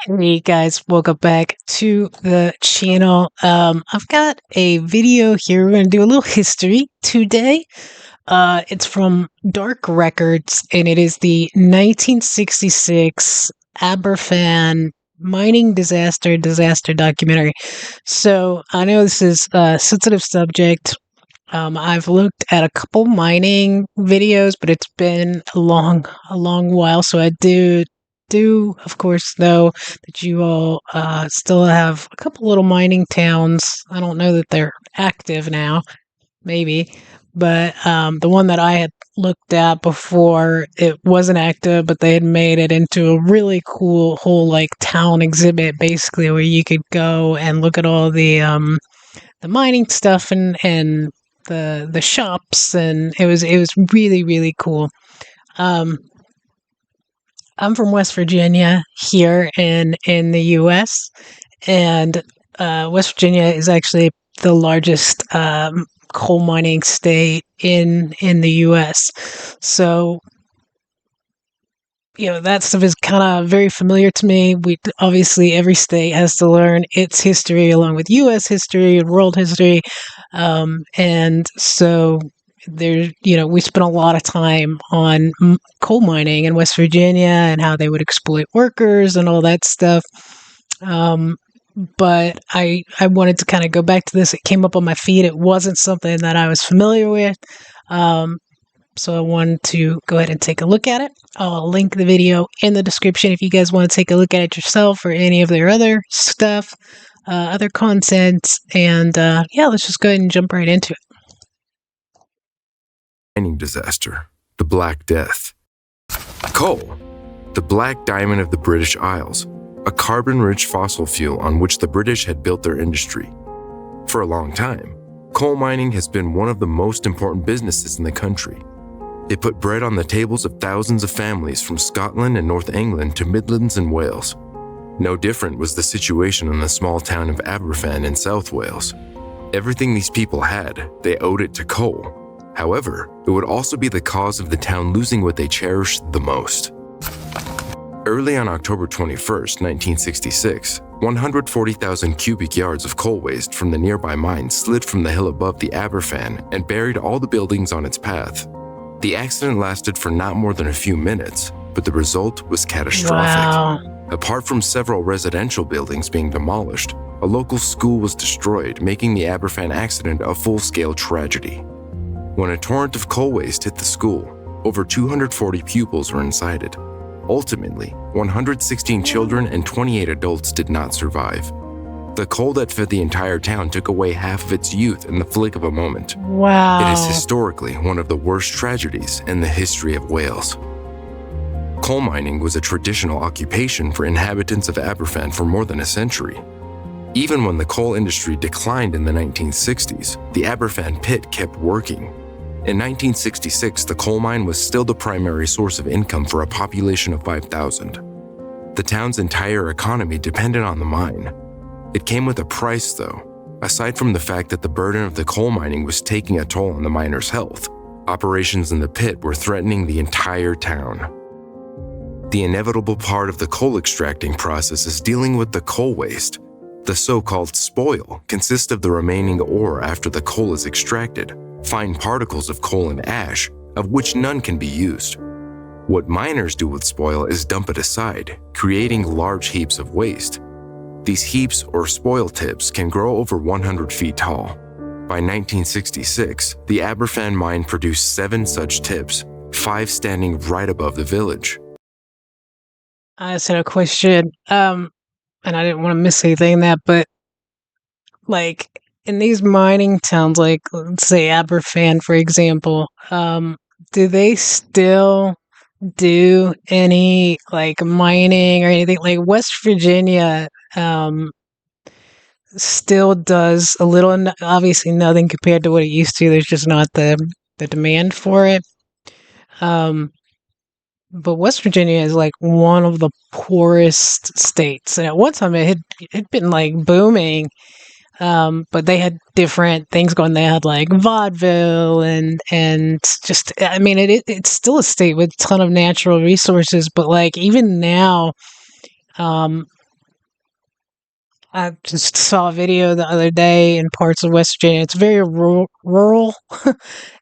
Hey guys, welcome back to the channel. I've got a video here. We're going to do a little history today. It's from Dark Records, and it is the 1966 Aberfan mining disaster documentary. So I know this is a sensitive subject. I've looked at a couple mining videos, but it's been a long while. So I do of course know that you all still have a couple little mining towns. I don't know that they're active now, maybe, but the one that I had looked at before, it wasn't active, but they had made it into a really cool whole like town exhibit, basically, where you could go and look at all the mining stuff and the shops, and it was really cool. Um, I'm from West Virginia here in the U.S., and West Virginia is actually the largest coal mining state in the U.S. So that stuff is kind of very familiar to me. We obviously every state has to learn its history along with U.S. history and world history, and so we spent a lot of time on coal mining in West Virginia and how they would exploit workers and all that stuff. But I wanted to kind of go back to this. It came up on my feed. It wasn't something that I was familiar with. So I wanted to go ahead and take a look at it. I'll link the video in the description if you guys want to take a look at it yourself or any of their other stuff, other content. And let's just go ahead and jump right into it. Mining disaster, the Black Death. Coal, the black diamond of the British Isles, a carbon-rich fossil fuel on which the British had built their industry. For a long time, coal mining has been one of the most important businesses in the country. It put bread on the tables of thousands of families from Scotland and North England to Midlands and Wales. No different was the situation in the small town of Aberfan in South Wales. Everything these people had, they owed it to coal. However, it would also be the cause of the town losing what they cherished the most. Early on October 21st, 1966, 140,000 cubic yards of coal waste from the nearby mine slid from the hill above the Aberfan and buried all the buildings on its path. The accident lasted for not more than a few minutes, but the result was catastrophic. Wow. Apart from several residential buildings being demolished, a local school was destroyed, making the Aberfan accident a full-scale tragedy. When a torrent of coal waste hit the school, over 240 pupils were inside it. Ultimately, 116 children and 28 adults did not survive. The coal that fed the entire town took away half of its youth in the flick of a moment. Wow. It is historically one of the worst tragedies in the history of Wales. Coal mining was a traditional occupation for inhabitants of Aberfan for more than a century. Even when the coal industry declined in the 1960s, the Aberfan pit kept working. In 1966, the coal mine was still the primary source of income for a population of 5,000. The town's entire economy depended on the mine. It came with a price, though. Aside from the fact that the burden of the coal mining was taking a toll on the miners' health, operations in the pit were threatening the entire town. The inevitable part of the coal extracting process is dealing with the coal waste. The so-called spoil consists of the remaining ore after the coal is extracted, fine particles of coal and ash, of which none can be used. What miners do with spoil is dump it aside, creating large heaps of waste. These heaps or spoil tips can grow over 100 feet tall. By 1966, the Aberfan mine produced 7 such tips, 5 standing right above the village. I just had a question, and I didn't want to miss anything in that, but like in these mining towns, like let's say Aberfan, for example, do they still do any like mining or anything? Like West Virginia still does a little, obviously nothing compared to what it used to. There's just not the demand for it. But West Virginia is like one of the poorest states. And at one time it had been like booming. But they had different things going. They had like vaudeville and just, I mean, it's still a state with a ton of natural resources, but like even now, I just saw a video the other day in parts of West Virginia. It's very rural,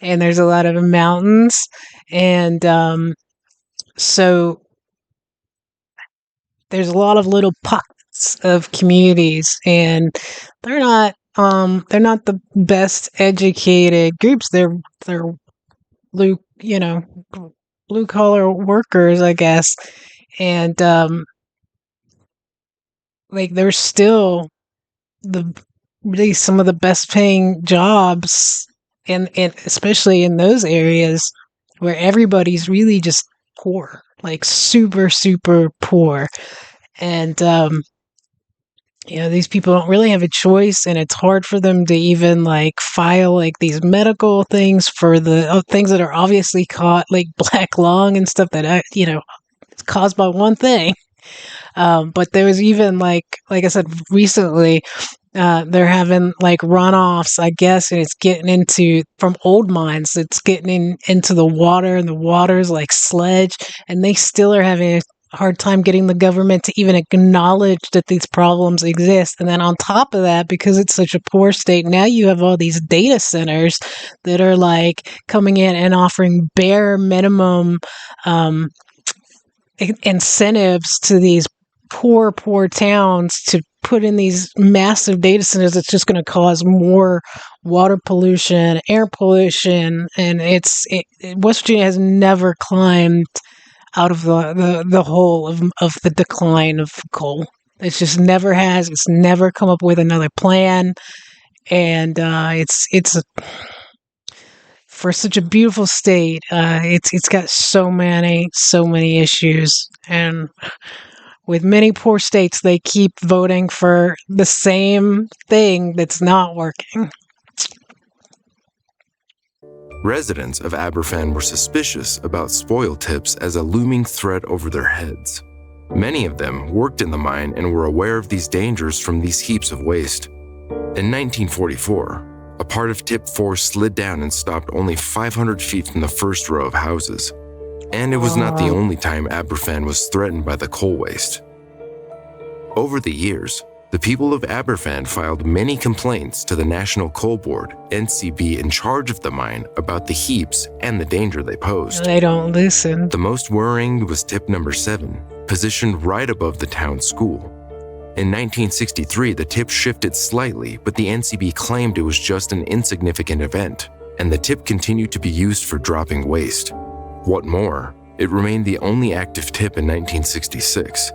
and there's a lot of mountains, and so there's a lot of little pockets of communities, and they're not the best educated groups. They're blue, blue collar workers, I guess, and like they're still the really some of the best paying jobs, and especially in those areas where everybody's really just poor, like super super poor, and these people don't really have a choice, and it's hard for them to even like file like these medical things for the things that are obviously caught, like black lung and stuff that it's caused by one thing. But there was even like I said recently, they're having like runoffs, I guess, and it's getting into from old mines. It's getting into the water, and the water's like sludge, and they still are having a hard time getting the government to even acknowledge that these problems exist. And then on top of that, because it's such a poor state, now you have all these data centers that are like coming in and offering bare minimum incentives to these poor towns to put in these massive data centers that's just going to cause more water pollution, air pollution, and West Virginia has never climbed out of the hole of the decline of coal. It's just never has. It's never come up with another plan, and it's for such a beautiful state. It's got so many issues, and with many poor states, they keep voting for the same thing that's not working. Residents of Aberfan were suspicious about spoil tips as a looming threat over their heads. Many of them worked in the mine and were aware of these dangers from these heaps of waste. In 1944, a part of Tip 4 slid down and stopped only 500 feet from the first row of houses. And it was not the only time Aberfan was threatened by the coal waste. Over the years, the people of Aberfan filed many complaints to the National Coal Board, NCB, in charge of the mine about the heaps and the danger they posed. They don't listen. The most worrying was tip number 7, positioned right above the town school. In 1963, the tip shifted slightly, but the NCB claimed it was just an insignificant event, and the tip continued to be used for dropping waste. What more, it remained the only active tip in 1966.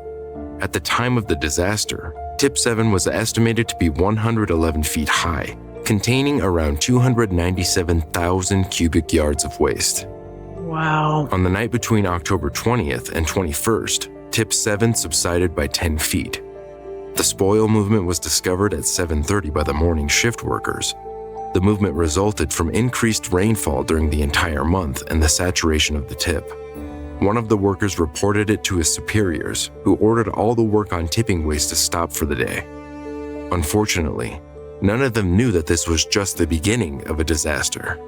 At the time of the disaster, Tip 7 was estimated to be 111 feet high, containing around 297,000 cubic yards of waste. Wow. On the night between October 20th and 21st, Tip 7 subsided by 10 feet. The spoil movement was discovered at 7:30 by the morning shift workers. The movement resulted from increased rainfall during the entire month and the saturation of the tip. One of the workers reported it to his superiors, who ordered all the work on tipping waste to stop for the day. Unfortunately, none of them knew that this was just the beginning of a disaster.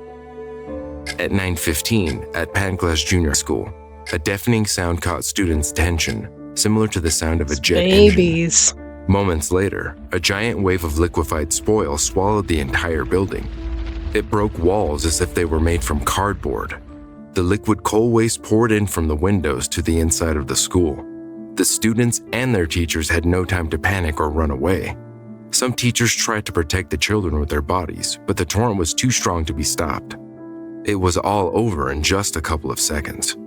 At 9:15 at Panglass Junior School, a deafening sound caught students' attention, similar to the sound of a jet Babies. engine. Moments later, a giant wave of liquefied spoil swallowed the entire building. It broke walls as if they were made from cardboard. The liquid coal waste poured in from the windows to the inside of the school. The students and their teachers had no time to panic or run away. Some teachers tried to protect the children with their bodies, but the torrent was too strong to be stopped. It was all over in just a couple of seconds.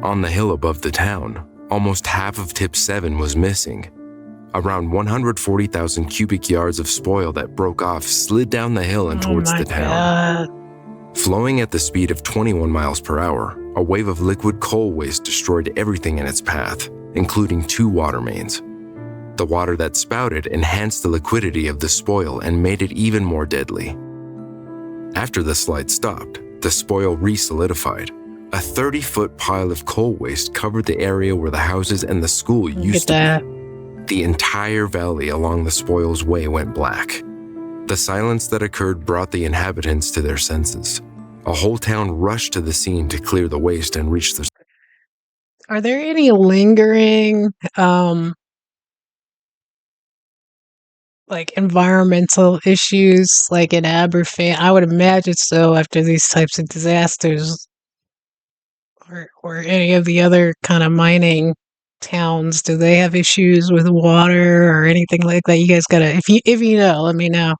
On the hill above the town, almost half of Tip 7 was missing. Around 140,000 cubic yards of spoil that broke off slid down the hill and towards the town. God. Flowing at the speed of 21 miles per hour, a wave of liquid coal waste destroyed everything in its path, including 2 water mains. The water that spouted enhanced the liquidity of the spoil and made it even more deadly. After the slide stopped, the spoil re-solidified. A 30-foot pile of coal waste covered the area where the houses and the school used to be. The entire valley along the spoil's way went black. The silence that occurred brought the inhabitants to their senses. A whole town rushed to the scene to clear the waste and reach the... Are there any lingering like environmental issues like in Aberfan? I would imagine so after these types of disasters or any of the other kind of mining towns. Do they have issues with water or anything like that? You guys gotta if you know, let me know.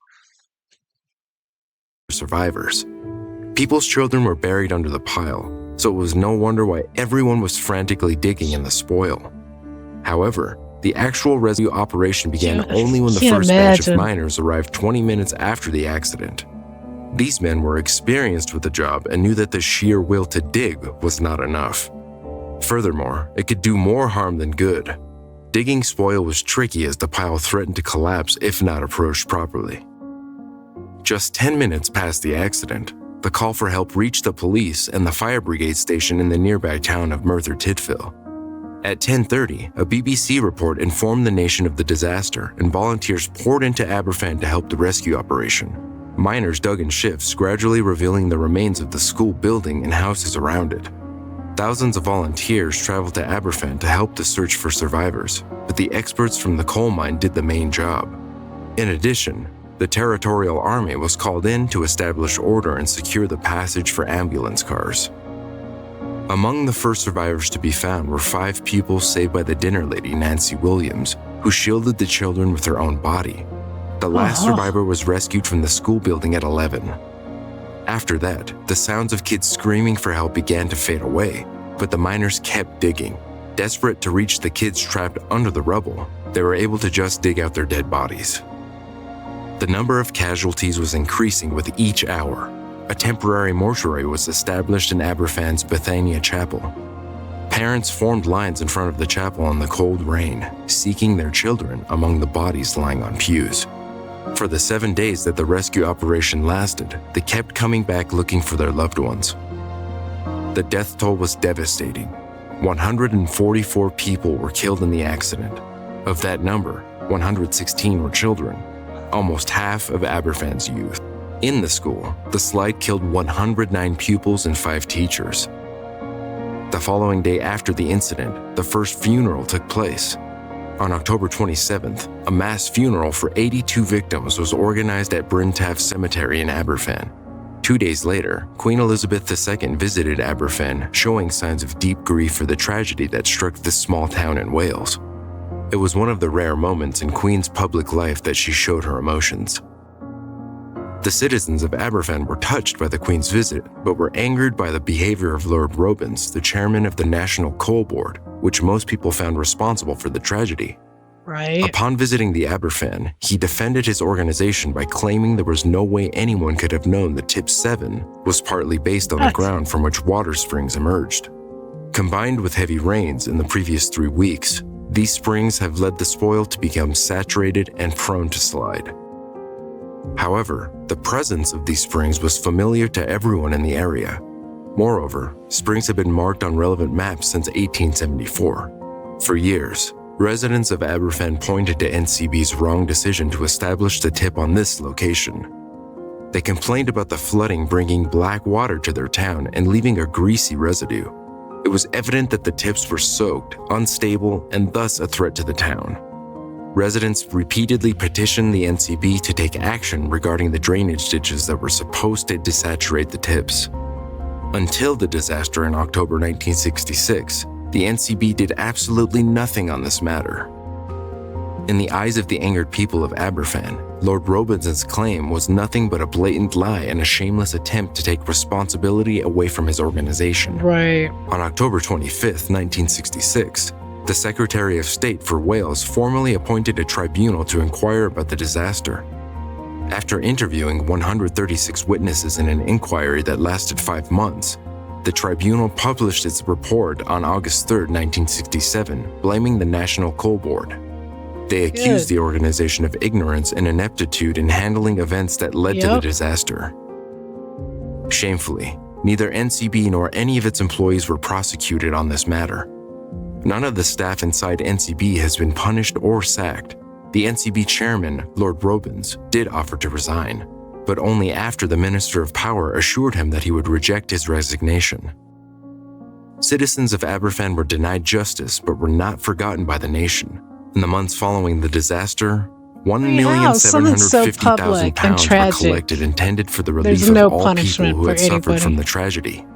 Survivors. People's children were buried under the pile, so it was no wonder why everyone was frantically digging in the spoil. However, the actual rescue operation began only when the first batch of miners arrived 20 minutes after the accident. These men were experienced with the job and knew that the sheer will to dig was not enough. Furthermore, it could do more harm than good. Digging spoil was tricky as the pile threatened to collapse if not approached properly. Just 10 minutes past the accident, the call for help reached the police and the fire brigade station in the nearby town of Merthyr Tydfil. At 10:30, a BBC report informed the nation of the disaster and volunteers poured into Aberfan to help the rescue operation. Miners dug in shifts, gradually revealing the remains of the school building and houses around it. Thousands of volunteers traveled to Aberfan to help the search for survivors, but the experts from the coal mine did the main job. In addition, the Territorial Army was called in to establish order and secure the passage for ambulance cars. Among the first survivors to be found were 5 pupils saved by the dinner lady Nancy Williams, who shielded the children with her own body. The last survivor was rescued from the school building at 11. After that, the sounds of kids screaming for help began to fade away, but the miners kept digging. Desperate to reach the kids trapped under the rubble, they were able to just dig out their dead bodies. The number of casualties was increasing with each hour. A temporary mortuary was established in Aberfan's Bethania Chapel. Parents formed lines in front of the chapel in the cold rain, seeking their children among the bodies lying on pews. For the 7 days that the rescue operation lasted, they kept coming back looking for their loved ones. The death toll was devastating. 144 people were killed in the accident. Of that number, 116 were children, almost half of Aberfan's youth. In the school, the slide killed 109 pupils and 5 teachers. The following day after the incident, the first funeral took place. On October 27th, a mass funeral for 82 victims was organized at Bryn Taf Cemetery in Aberfan. 2 days later, Queen Elizabeth II visited Aberfan, showing signs of deep grief for the tragedy that struck this small town in Wales. It was one of the rare moments in Queen's public life that she showed her emotions. The citizens of Aberfan were touched by the Queen's visit, but were angered by the behavior of Lord Robins, the chairman of the National Coal Board, which most people found responsible for the tragedy. Right. Upon visiting the Aberfan, he defended his organization by claiming there was no way anyone could have known that Tip 7 was partly based on the ground from which water springs emerged. Combined with heavy rains in the previous 3 weeks, these springs have led the spoil to become saturated and prone to slide. However, the presence of these springs was familiar to everyone in the area. Moreover, springs have been marked on relevant maps since 1874. For years, residents of Aberfan pointed to NCB's wrong decision to establish the tip on this location. They complained about the flooding bringing black water to their town and leaving a greasy residue. It was evident that the tips were soaked, unstable, and thus a threat to the town. Residents repeatedly petitioned the NCB to take action regarding the drainage ditches that were supposed to desaturate the tips. Until the disaster in October 1966, the NCB did absolutely nothing on this matter. In the eyes of the angered people of Aberfan, Lord Robinson's claim was nothing but a blatant lie and a shameless attempt to take responsibility away from his organization. Right. On October 25, 1966, the Secretary of State for Wales formally appointed a tribunal to inquire about the disaster. After interviewing 136 witnesses in an inquiry that lasted 5 months, the tribunal published its report on August 3, 1967, blaming the National Coal Board. They accused the organization of ignorance and ineptitude in handling events that led to the disaster. Shamefully, neither NCB nor any of its employees were prosecuted on this matter. None of the staff inside NCB has been punished or sacked. The NCB chairman, Lord Robins, did offer to resign, but only after the Minister of Power assured him that he would reject his resignation. Citizens of Aberfan were denied justice but were not forgotten by the nation. In the months following the disaster, How? Something so public and £1,750,000 were tragic. collected intended for the There's relief of no all people punishment who for had suffered from anybody. the tragedy.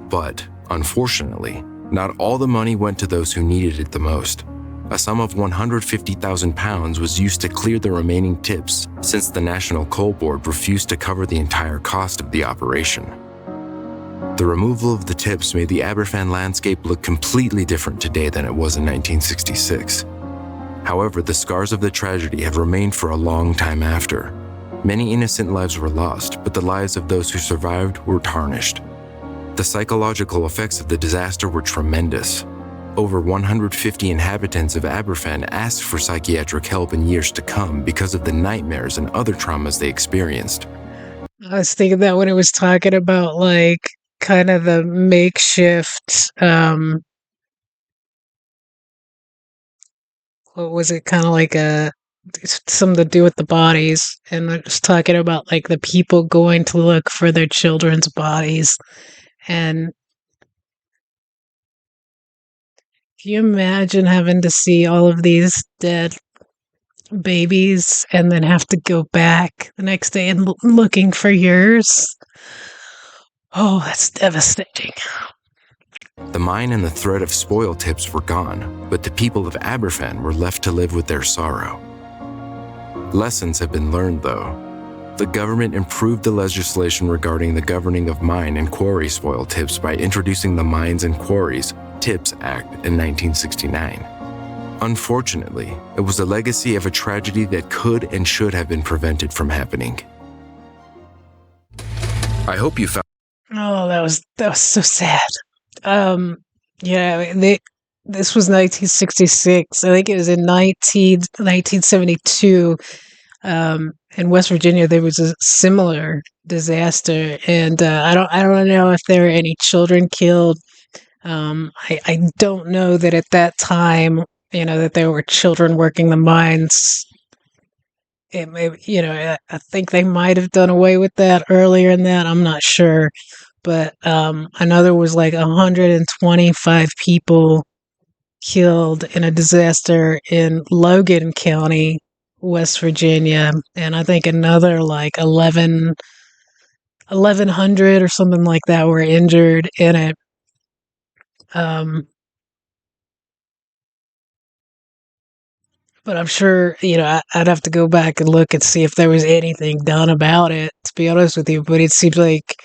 But, unfortunately, not all the money went to those who needed it the most. A sum of £150,000 was used to clear the remaining tips, since the National Coal Board refused to cover the entire cost of the operation. The removal of the tips made the Aberfan landscape look completely different today than it was in 1966. However, the scars of the tragedy have remained for a long time after. Many innocent lives were lost, but the lives of those who survived were tarnished. The psychological effects of the disaster were tremendous. Over 150 inhabitants of Aberfan asked for psychiatric help in years to come because of the nightmares and other traumas they experienced. I was thinking that when it was talking about like kind of the makeshift what was it, kind of like a something to do with the bodies, and I was talking about like the people going to look for their children's bodies. And can you imagine having to see all of these dead babies and then have to go back the next day and looking for yours? Oh, that's devastating. The mine and the threat of spoil tips were gone, but the people of Aberfan were left to live with their sorrow. Lessons have been learned, though. The government improved the legislation regarding the governing of mine and quarry spoil tips by introducing the Mines and Quarries Tips Act in 1969. Unfortunately, it was a legacy of a tragedy that could and should have been prevented from happening. I hope you found... Oh, that was so sad. Yeah, I mean, this was 1966. I think it was in 1972. In West Virginia, there was a similar disaster, and I don't know if there were any children killed. I don't know that at that time, that there were children working the mines. It may, I think they might have done away with that earlier in that. I'm not sure. But I know there was like 125 people killed in a disaster in Logan County, West Virginia, and I think another like 1,100 or something like that were injured in it. Um, but I'm sure, I'd have to go back and look and see if there was anything done about it, to be honest with you. But it seems like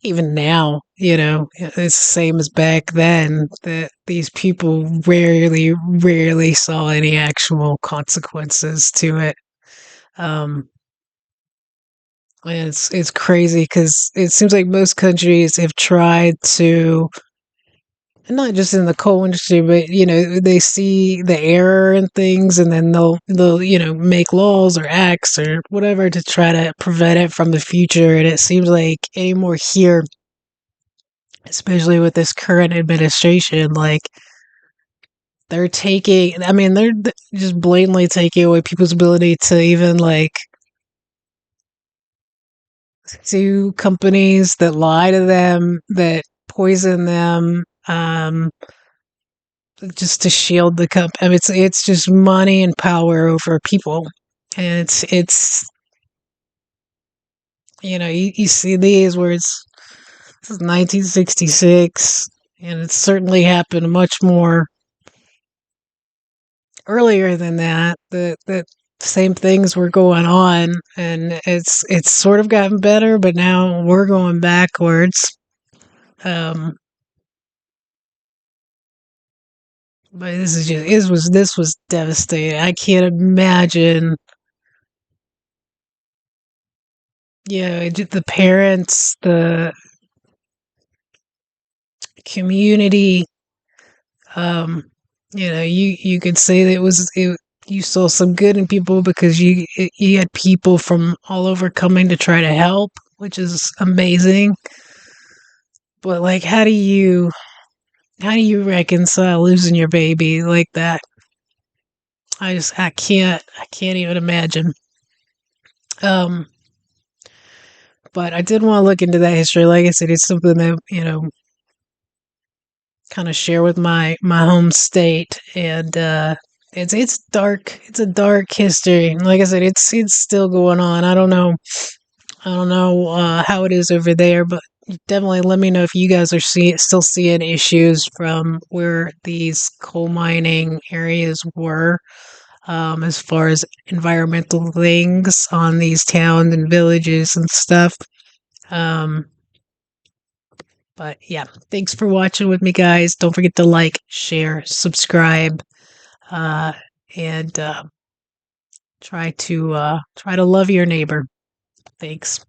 even now, it's the same as back then, that these people rarely saw any actual consequences to it. And it's crazy because it seems like most countries have tried to, not just in the coal industry, but they see the error in things, and then they'll make laws or acts or whatever to try to prevent it from the future. And it seems like anymore here, especially with this current administration, like they're just blatantly taking away people's ability to even like sue companies that lie to them, that poison them, just to shield the company. I mean, it's just money and power over people, and it's you see these where this is 1966, and it's certainly happened much more earlier than that. That same things were going on, and it's sort of gotten better, but now we're going backwards. Um, but this was devastating. I can't imagine. Yeah, the parents, the community. Um, you could say that you saw some good in people because you had people from all over coming to try to help, which is amazing. But like, how do you reconcile losing your baby like that? I can't even imagine. Um, but I did want to look into that history. Like I said, it's something that kind of share with my home state, and it's dark. It's a dark history. Like I said, it's still going on. I don't know how it is over there, but definitely let me know if you guys are still seeing issues from where these coal mining areas were, as far as environmental things on these towns and villages and stuff. Um, but yeah, thanks for watching with me, guys. Don't forget to like, share, subscribe, uh, and try to love your neighbor. Thanks.